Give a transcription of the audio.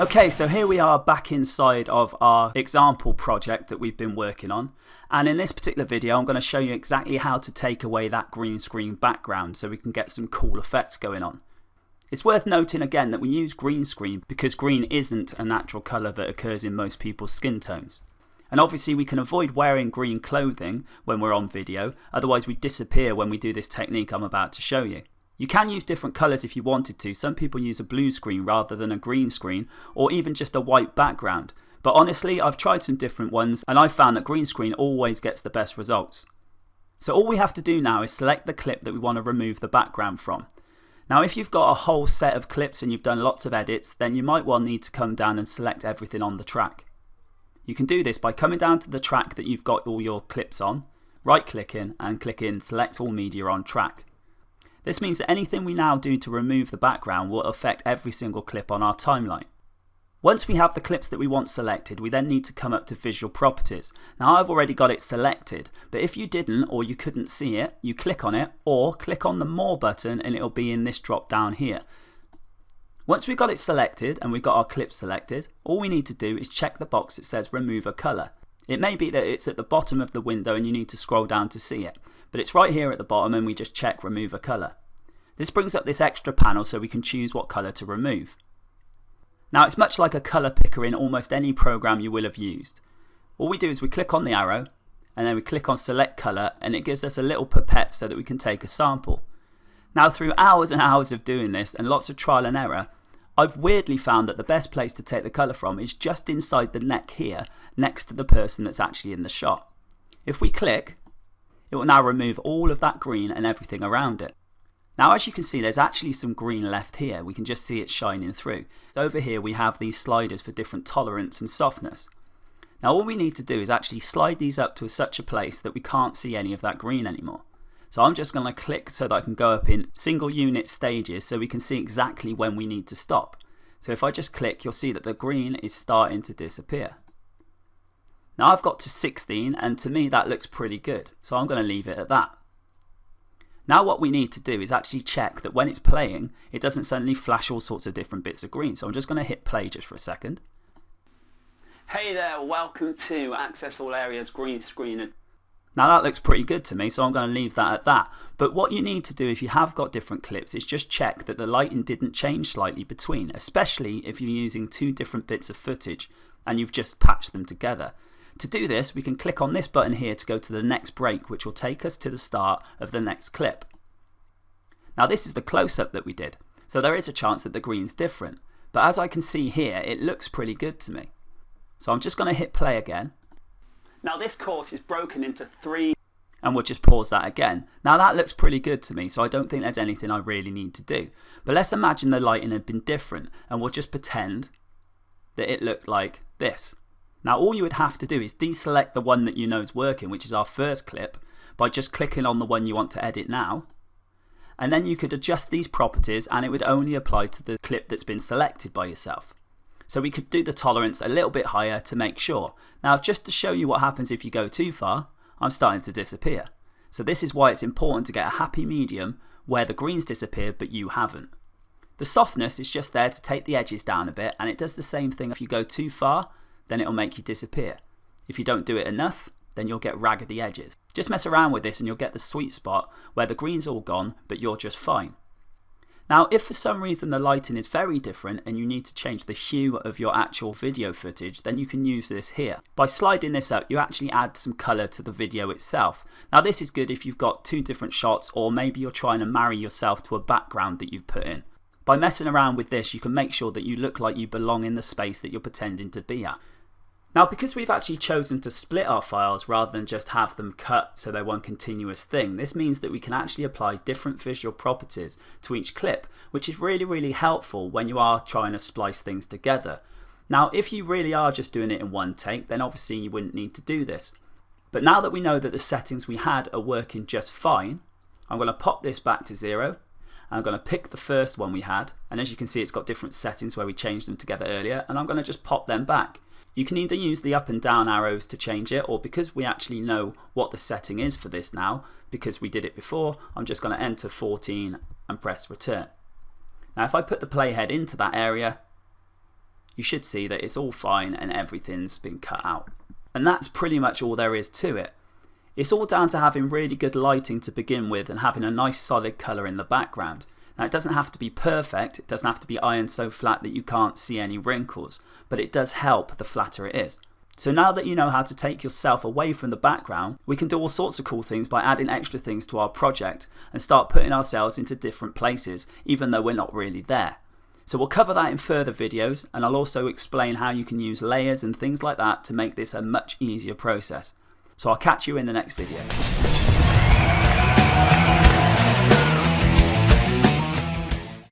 Okay, so here we are back inside of our example project that we've been working on, and in this particular video I'm going to show you exactly how to take away that green screen background so we can get some cool effects going on. It's worth noting again that we use green screen because green isn't a natural colour that occurs in most people's skin tones. And obviously we can avoid wearing green clothing when we're on video, otherwise we disappear when we do this technique I'm about to show you. You can use different colours if you wanted to. Some people use a blue screen rather than a green screen, or even just a white background. But honestly, I've tried some different ones and I've found that green screen always gets the best results. So all we have to do now is select the clip that we want to remove the background from. Now if you've got a whole set of clips and you've done lots of edits, then you might well need to come down and select everything on the track. You can do this by coming down to the track that you've got all your clips on, right clicking and clicking select all media on track. This means that anything we now do to remove the background will affect every single clip on our timeline. Once we have the clips that we want selected, we then need to come up to visual properties. Now I've already got it selected, but if you didn't or you couldn't see it, you click on it or click on the more button and it'll be in this drop down here. Once we've got it selected and we've got our clip selected, all we need to do is check the box that says remove a colour. It may be that it's at the bottom of the window and you need to scroll down to see it, but it's right here at the bottom and we just check remove a colour. This brings up this extra panel so we can choose what colour to remove. Now it's much like a colour picker in almost any program you will have used. All we do is we click on the arrow and then we click on select colour and it gives us a little pipette so that we can take a sample. Now through hours and hours of doing this and lots of trial and error, I've weirdly found that the best place to take the colour from is just inside the neck here, next to the person that's actually in the shot. If we click, it will now remove all of that green and everything around it. Now as you can see, there's actually some green left here. We can just see it shining through. So over here we have these sliders for different tolerance and softness. Now all we need to do is actually slide these up to such a place that we can't see any of that green anymore. So I'm just going to click so that I can go up in single unit stages so we can see exactly when we need to stop. So if I just click, you'll see that the green is starting to disappear. Now I've got to 16 and to me that looks pretty good. So I'm going to leave it at that. Now what we need to do is actually check that when it's playing, it doesn't suddenly flash all sorts of different bits of green. So I'm just going to hit play just for a second. Hey there, welcome to Access All Areas Green Screen. Now that looks pretty good to me, so I'm going to leave that at that. But what you need to do if you have got different clips is just check that the lighting didn't change slightly between, especially if you're using two different bits of footage and you've just patched them together. To do this, we can click on this button here to go to the next break, which will take us to the start of the next clip. Now this is the close-up that we did, so there is a chance that the green's different. But as I can see here, it looks pretty good to me. So I'm just going to hit play again. Now this course is broken into 3. And we'll just pause that again. Now that looks pretty good to me, so I don't think there's anything I really need to do. But let's imagine the lighting had been different and we'll just pretend that it looked like this. Now all you would have to do is deselect the one that you know is working, which is our first clip, by just clicking on the one you want to edit now. And then you could adjust these properties and it would only apply to the clip that's been selected by yourself. So we could do the tolerance a little bit higher to make sure. Now just to show you what happens if you go too far, I'm starting to disappear. So this is why it's important to get a happy medium where the greens disappeared but you haven't. The softness is just there to take the edges down a bit, and it does the same thing. If you go too far, then it'll make you disappear. If you don't do it enough, then you'll get raggedy edges. Just mess around with this and you'll get the sweet spot where the green's all gone but you're just fine. Now if for some reason the lighting is very different and you need to change the hue of your actual video footage, then you can use this here. By sliding this up, you actually add some colour to the video itself. Now this is good if you've got two different shots, or maybe you're trying to marry yourself to a background that you've put in. By messing around with this, you can make sure that you look like you belong in the space that you're pretending to be at. Now because we've actually chosen to split our files rather than just have them cut so they're one continuous thing, this means that we can actually apply different visual properties to each clip, which is really helpful when you are trying to splice things together. Now if you really are just doing it in one take, then obviously you wouldn't need to do this. But now that we know that the settings we had are working just fine, I'm going to pop this back to 0. I'm going to pick the first one we had, and as you can see it's got different settings where we changed them together earlier, and I'm going to just pop them back. You can either use the up and down arrows to change it, or because we actually know what the setting is for this now, because we did it before, I'm just going to enter 14 and press return. Now if I put the playhead into that area, you should see that it's all fine and everything's been cut out. And that's pretty much all there is to it. It's all down to having really good lighting to begin with and having a nice solid colour in the background. Now, it doesn't have to be perfect, it doesn't have to be ironed so flat that you can't see any wrinkles, but it does help the flatter it is. So now that you know how to take yourself away from the background, we can do all sorts of cool things by adding extra things to our project and start putting ourselves into different places, even though we're not really there. So we'll cover that in further videos, and I'll also explain how you can use layers and things like that to make this a much easier process. So I'll catch you in the next video.